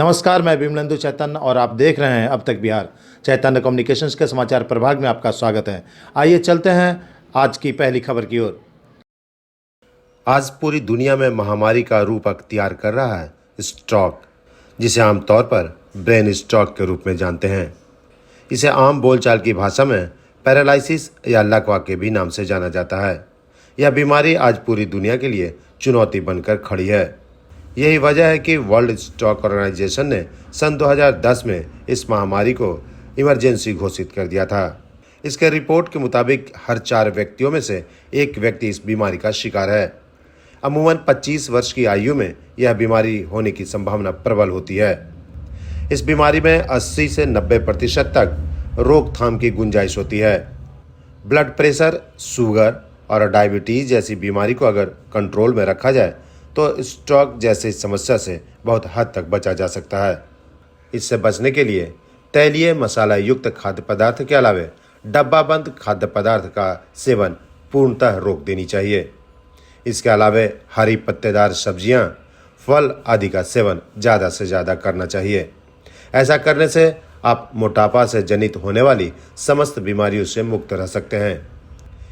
नमस्कार, मैं विमलेंदु चैतन्य और आप देख रहे हैं अब तक बिहार। चैतन्य कम्युनिकेशंस के समाचार प्रभाग में आपका स्वागत है। आइए चलते हैं आज की पहली खबर की ओर। आज पूरी दुनिया में महामारी का रूप अख्तियार कर रहा है स्ट्रोक, जिसे आमतौर पर ब्रेन स्ट्रोक के रूप में जानते हैं। इसे आम बोलचाल की भाषा में पैरालिसिस या लकवा के भी नाम से जाना जाता है। यह बीमारी आज पूरी दुनिया के लिए चुनौती बनकर खड़ी है। यही वजह है कि वर्ल्ड स्ट्रोक ऑर्गेनाइजेशन ने सन 2010 में इस महामारी को इमरजेंसी घोषित कर दिया था। इसके रिपोर्ट के मुताबिक हर 4 व्यक्तियों में से एक व्यक्ति इस बीमारी का शिकार है। अमूमन 25 वर्ष की आयु में यह बीमारी होने की संभावना प्रबल होती है। इस बीमारी में 80 से 90% तक रोकथाम की गुंजाइश होती है। ब्लड प्रेशर, शुगर और डायबिटीज जैसी बीमारी को अगर कंट्रोल में रखा जाए तो स्ट्रोक जैसी समस्या से बहुत हद तक बचा जा सकता है। इससे बचने के लिए तैलीय मसाला युक्त खाद्य पदार्थ के अलावे डब्बाबंद खाद्य पदार्थ का सेवन पूर्णतः रोक देनी चाहिए। इसके अलावे हरी पत्तेदार सब्जियां, फल आदि का सेवन ज़्यादा से ज़्यादा करना चाहिए। ऐसा करने से आप मोटापा से जनित होने वाली समस्त बीमारियों से मुक्त रह सकते हैं।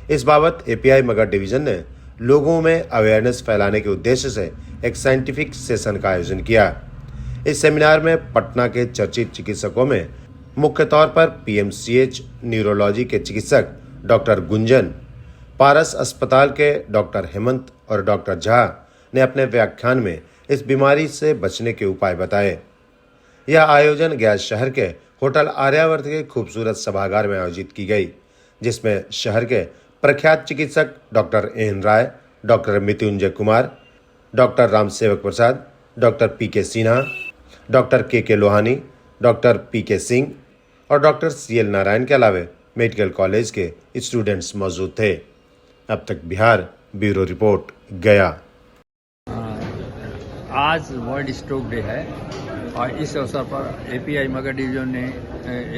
इस बाबत एपीआई मगध डिवीजन ने लोगों में अवेयरनेस फैलाने के उद्देश्य से एक साइंटिफिक सेशन का आयोजन किया। इस सेमिनार में पटना के चर्चित चिकित्सकों में मुख्य तौर पर पीएमसीएच न्यूरोलॉजी के चिकित्सक डॉक्टर गुंजन, पारस अस्पताल के डॉक्टर हेमंत और डॉक्टर झा ने अपने व्याख्यान में इस बीमारी से बचने के उपाय बताए। यह आयोजन गया शहर के होटल आर्यावर्त के खूबसूरत सभागार में आयोजित की गई, जिसमें शहर के प्रख्यात चिकित्सक डॉक्टर एन राय, डॉक्टर मृत्युंजय कुमार, डॉक्टर राम सेवक प्रसाद, डॉक्टर पीके सिन्हा, डॉक्टर के लोहानी, डॉक्टर पीके सिंह और डॉक्टर सीएल नारायण के अलावे मेडिकल कॉलेज के स्टूडेंट्स मौजूद थे। अब तक बिहार ब्यूरो रिपोर्ट, गया। आज वर्ल्ड स्ट्रोक डे है और इस अवसर पर एपीआई मगध डिवीजन ने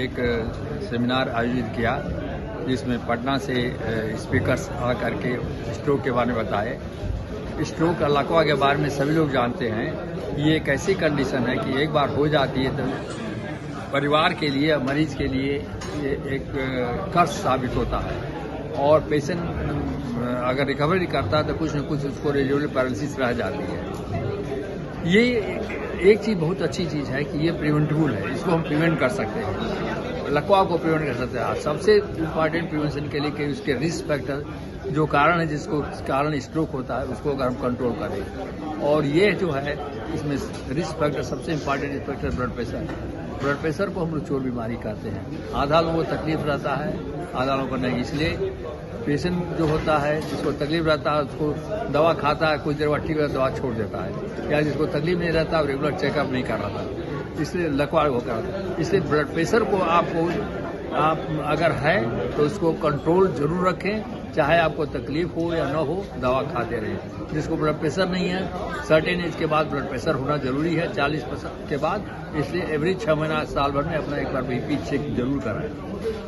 एक सेमिनार आयोजित किया, जिसमें पटना से स्पीकर्स आ करके स्ट्रोक के बारे में बताए। स्ट्रोक और लकवा के बारे में सभी लोग जानते हैं। ये एक ऐसी कंडीशन है कि एक बार हो जाती है तो परिवार के लिए, मरीज के लिए ये एक कर्ज साबित होता है और पेशेंट अगर रिकवरी करता है तो कुछ न कुछ उसको रेडियोल पैरालिसिस रह जाती है। ये एक चीज़ बहुत अच्छी चीज़ है कि ये प्रिवेंटेबल है, इसको हम प्रिवेंट कर सकते हैं, लकवा को प्रिवेंट कर सकते हैं। सबसे इम्पॉर्टेंट प्रिवेंशन के लिए कि उसके रिस्क फैक्टर जो कारण है, जिसको कारण स्ट्रोक होता है, उसको अगर हम कंट्रोल करें। और ये जो है इसमें रिस्क फैक्टर, सबसे important risk factor blood pressure. Blood pressure को हम लोग चोर बीमारी कहते हैं। आधा लोगों को तकलीफ रहता है, आधा लोगों को नहीं। इसलिए पेशेंट जो होता है, जिसको तकलीफ रहता है, उसको दवा खाता है, कुछ देर बाद ठीक है दवा छोड़ देता है, या जिसको तकलीफ नहीं रहता रेगुलर चेकअप नहीं कर रहा था, इसलिए लकवा होकर। इसलिए ब्लड प्रेशर को आप अगर है तो उसको कंट्रोल जरूर रखें, चाहे आपको तकलीफ हो या न हो, दवा खाते रहें। जिसको ब्लड प्रेशर नहीं है, सर्टेन एज के बाद ब्लड प्रेशर होना जरूरी है, 40% के बाद। इसलिए एवरी 6 महीना साल भर में अपना एक बार बीपी चेक जरूर कराएं।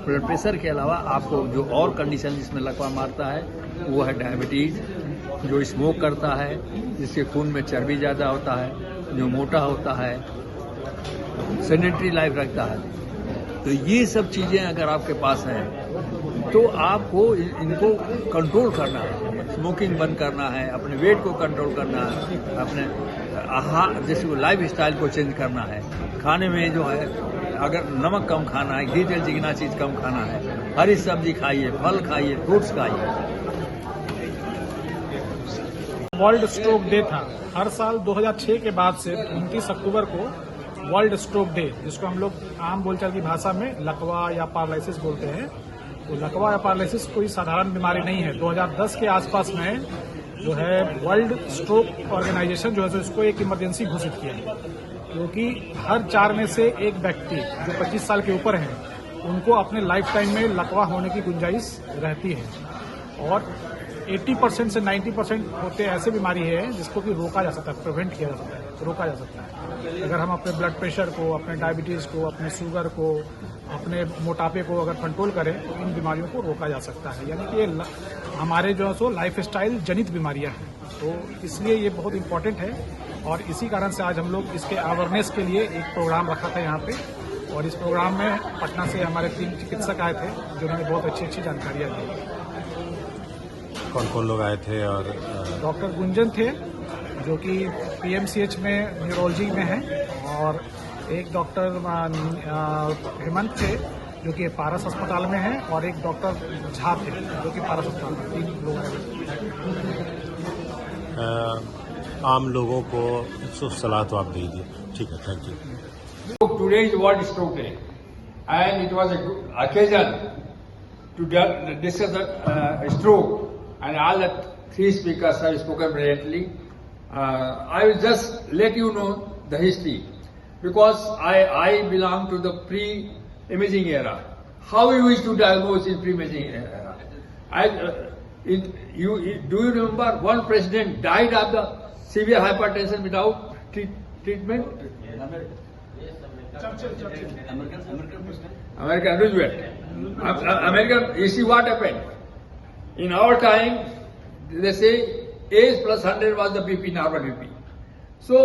ब्लड प्रेशर के अलावा आपको जो और कंडीशन जिसमें लकवा मारता है वो है डायबिटीज, जो स्मोक करता है, जिसके खून में चर्बी ज़्यादा होता है, जो मोटा होता है, सेडेंटरी लाइफ रखता है। तो ये सब चीज़ें अगर आपके पास हैं तो आपको इनको कंट्रोल करना है, स्मोकिंग बंद करना है, अपने वेट को कंट्रोल करना है, अपने आहार जैसे लाइफ स्टाइल को चेंज करना है। खाने में जो है अगर नमक कम खाना है, घी तेल चिकना चीज़ कम खाना है, हरी सब्जी खाइए, फल खाइए, फ्रूट्स खाइए। वर्ल्ड स्ट्रोक डे था। हर साल 2006 के बाद से 29 अक्टूबर को वर्ल्ड स्ट्रोक डे, जिसको हम लोग आम बोलचाल की भाषा में लकवा या पैरालिसिस बोलते हैं। तो लकवा या पैरालिसिस कोई साधारण बीमारी नहीं है। 2010 के आसपास में जो है वर्ल्ड स्ट्रोक ऑर्गेनाइजेशन जो है इसको एक इमरजेंसी घोषित किया है, क्योंकि हर 4 में से एक व्यक्ति जो 25 साल के ऊपर हैं उनको अपने लाइफ टाइम में लकवा होने की गुंजाइश रहती है। और 80% से 90% होते ऐसे बीमारी है जिसको कि रोका जा सकता है, प्रिवेंट किया जा सकता है, रोका जा सकता है। अगर हम अपने ब्लड प्रेशर को, अपने डायबिटीज़ को, अपने शुगर को, अपने मोटापे को अगर कंट्रोल करें तो इन बीमारियों को रोका जा सकता है। यानी कि ये हमारे जो है सो लाइफ स्टाइल जनित बीमारियां हैं। तो इसलिए ये बहुत इम्पोर्टेंट है और इसी कारण से आज हम लोग इसके अवेयरनेस के लिए एक प्रोग्राम रखा था यहाँ पे, और इस प्रोग्राम में पटना से हमारे 3 चिकित्सक आए थे जिन्होंने बहुत अच्छी जानकारियाँ दी। कौन कौन लोग आए थे? और डॉक्टर गुंजन थे जो कि पीएमसीएच में न्यूरोलॉजी में हैं, और एक डॉक्टर हेमंत थे जो कि पारस अस्पताल में हैं, और एक डॉक्टर झा थे जो कि पारस अस्पताल में। 3 लोग आए। आम लोगों को सलाह तो आप दीजिए। ठीक है, thank you. Today is World Stroke Day, and it was a good occasion to discuss stroke, and all the 3 speakers have spoken brilliantly. I will just let you know the history, because I belong to the pre-imaging era. How we used to diagnose in pre-imaging era? Do you remember one president died of the severe hypertension without treatment? American Roosevelt. American, you see what happened? In our time, they say age plus 100 was the BP, normal BP. So,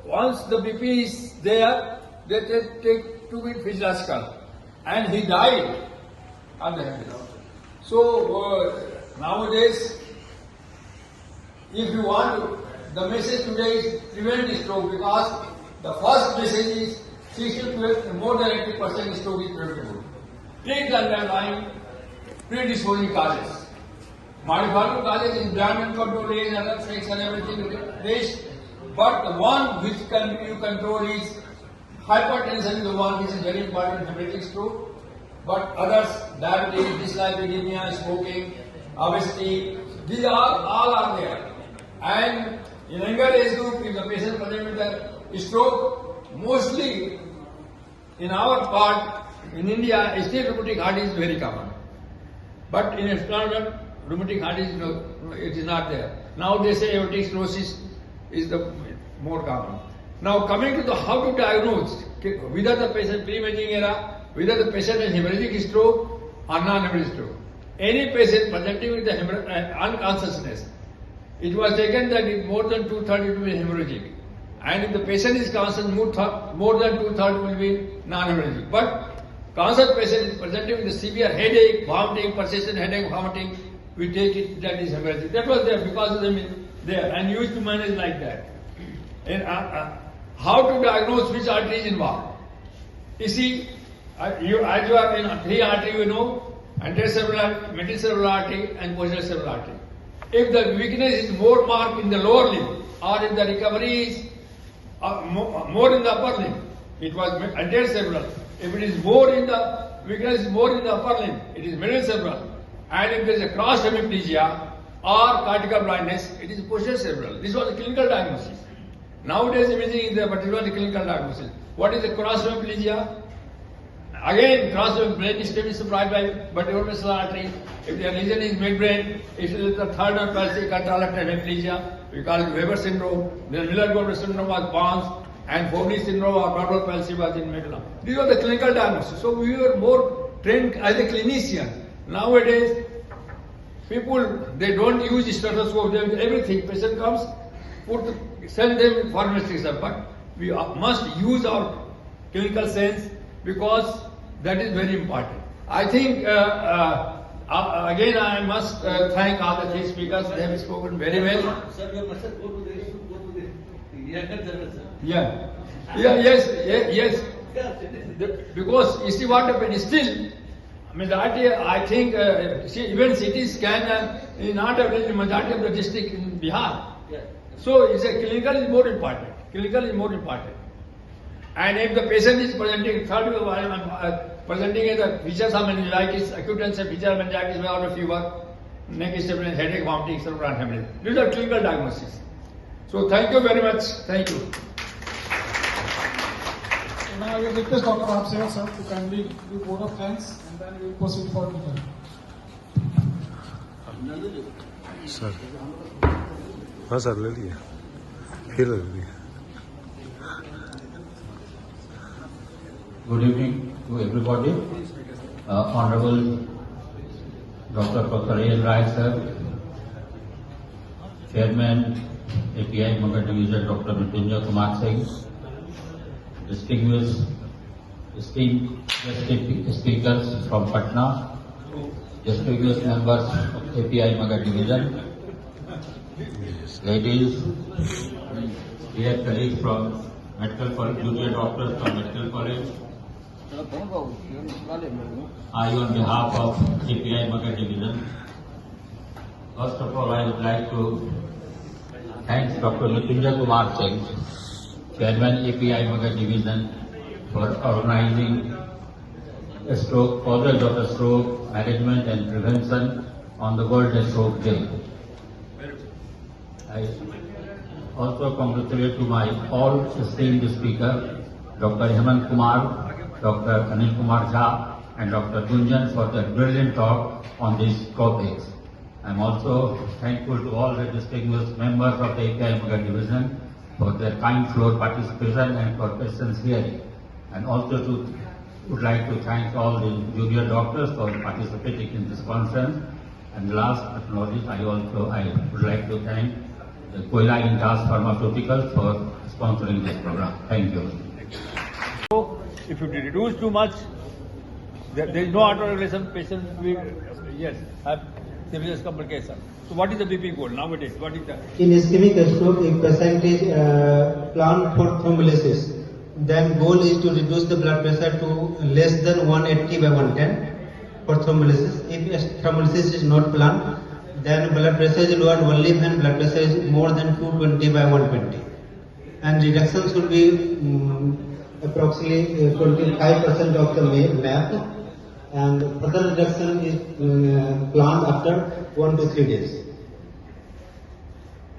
once the BP is there, they take to be physiological. And he died on the hand. So, nowadays, if you want to, the message today is prevent stroke, because the first message is 60 to more than 80% stroke is preventable. Treat the underlying predisposing causes. Modifiable causes is environment control, age, other sex and everything race. But the one which you control is hypertension, is the one which is very important, hemorrhagic stroke. But others, diabetes, dyslipidemia, smoking, obesity, these all are there. And in younger age group, if the patient presents with a stroke, mostly in our part, in India, still rheumatic heart is very common. But in external, rheumatic heart is it is not there. Now they say aortic stenosis is the more common. Now coming to the how to diagnose, whether the patient pre-imaging era, whether the patient has hemorrhagic stroke or non-hemorrhagic stroke. Any patient presenting with the unconsciousness, it was taken that more than 2/3 will be hemorrhagic. And if the patient is conscious, more than 2/3 will be non-hemorrhagic. But conscious patient is presenting with a severe headache, vomiting, persistent headache, vomiting, we take it that is hemorrhagic. That was there because of them there, and used to manage like that. And how to diagnose which artery is involved? You see, as you are in 3 artery, you know, anterior cerebral, middle cerebral artery, and posterior cerebral artery. If the weakness is more marked in the lower limb, or if the recovery is more in the upper limb, it was anterior cerebral. If it is more in the weakness is more in the upper limb, it is middle cerebral. And if there is a cross hemiplegia or cortical blindness, it is posterior cerebral. This was the clinical diagnosis. Nowadays imaging is there, but it was the clinical diagnosis. What is the cross hemiplegia? Again, cross brain stem is supplied by vertebral artery. If the lesion is midbrain, it is the third or palsy contralateral hemiplegia. We call it Weber syndrome. The Miller-Goldberg syndrome was Barnes, and Fowley syndrome or Barber palsy was in Magellan. These were the clinical diagnosis. So we were more trained as a clinician. Nowadays, people, they don't use stethoscope. They everything. Patient comes, send them for investigation. But we must use our clinical sense, because that is very important. I think, again, I must thank all the 3 speakers. They have spoken very well. Sir, your message go to the Yeah. Yes. Because you see what happened, still, majority, I think, even CT scan is not available in majority of the district in Bihar. Yeah. So, it's a clinical is more important. Clinical is more important. And if the patient is presenting, presenting the features of meningitis, acute onset feature of meningitis without a fever, neck stiffness, headache, vomiting, cerebral hemorrhage. These are clinical diagnosis. So thank you very much. Thank you. Now I will request Dr. Abseva sir to kindly do vote of thanks, and then we will proceed for the sir हाँ sir ले लिए, फिर ले लिए। Good evening to everybody. Honorable Dr. A.L. Rai sir, Chairman API Magar Division Dr. Mrityunjay Kumar Singh, distinguished esteemed speakers from Patna, distinguished members of API Magar Division, ladies, dear colleagues from Medical College, junior doctors from Medical College, I on behalf of API Magar Division, first of all I would like to thank Dr. Mrityunjay Kumar Singh, Chairman API Magar Division, for organizing a stroke, causes of the stroke management and prevention on the World Stroke Day. I also congratulate to my all esteemed speaker, Dr. Hemant Kumar, Dr. Anil Kumar Jha, and Dr. Gunjan for their brilliant talk on these topics. I am also thankful to all the distinguished members of the API Magar Division for their kind floor participation and for questions hearing. And also would like to thank all the junior doctors for participating in this conference. And last but not least, I would like to thank the Koila Intas Pharmaceuticals for sponsoring this program. Thank you. If you reduce too much, there is no autoregulation. Patient will have serious complication. So what is the BP goal nowadays? What is the? In ischemic stroke, if patient is planned for thrombolysis, then goal is to reduce the blood pressure to less than 180 by 110 for thrombolysis. If thrombolysis is not planned, then blood pressure is lowered only when blood pressure is more than 220 by 120. And reduction should be approximately 25% of the MAP, and further reduction is planned after 1 to 3 days.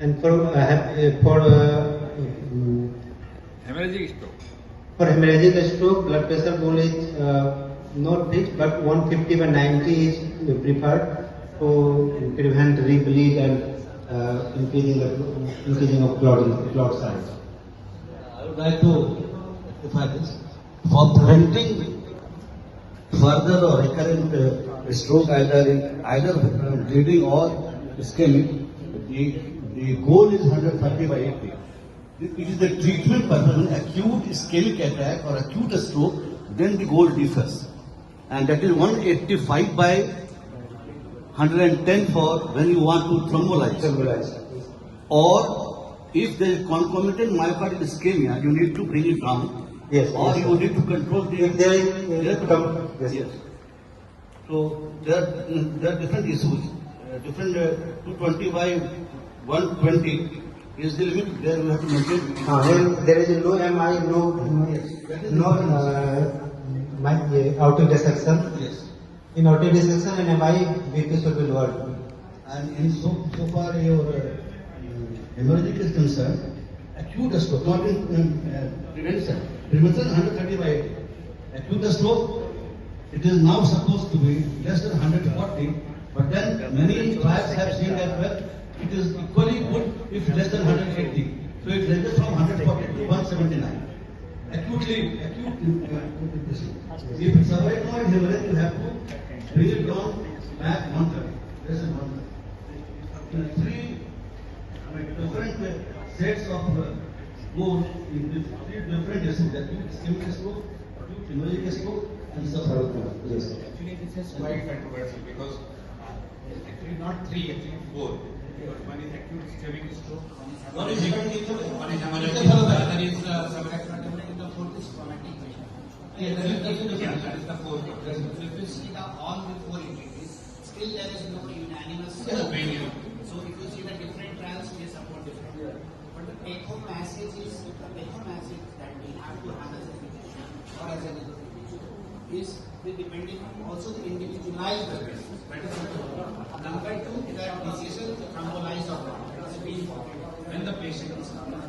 And for Hemorrhagic stroke. For hemorrhagic stroke, blood pressure goal is not fixed, but 150 by 90 is preferred to prevent rebleed and increasing of clot size. I would like to rectify this. For preventing further or recurrent stroke, either bleeding or ischemic, the goal is 130 by 80. It is the treatment purpose. When acute ischemic attack or acute stroke, then the goal differs. And that is 185 by 110 for when you want to thrombolize. Or if there is concomitant myocardial ischemia, you need to bring it down. Yes. Or you need to control the. If there is Yes. So there are different issues. Different 220 by 120 is the limit. There we have to maintain. there is no MI, no aortic dissection. Yes. In aortic dissection and MI, BP should be lowered. And in so far your hemorrhagic is concerned, acute stroke, not in prevention. Prevention 130 by 80. Acute stroke, it is now supposed to be less than 140, but then many trials have seen that well, it is equally good if less than 180. So it ranges from 140 to 179. Acute. If it's subacute hemorrhage, you have to bring it down back 130. Less than 130. Three different sets of goals in three different issues: acute ischemic stroke, acute hemorrhagic stroke, and subacute. Yes. Actually, this is quite controversial because actually not three, actually four. Because one is acute ischemic stroke, one is hemorrhagic, the other is subacute hemorrhage, and the fourth is traumatic patient. That is the fourth. So if you see all the four entities, still there is no unanimous opinion. So if you see the different trials, they support different. But the take-home message is that we have to have as a physician or as an is depending also the individualized awareness. That is number two, the decision to thrombolize or not. That is very important when the patient is coming.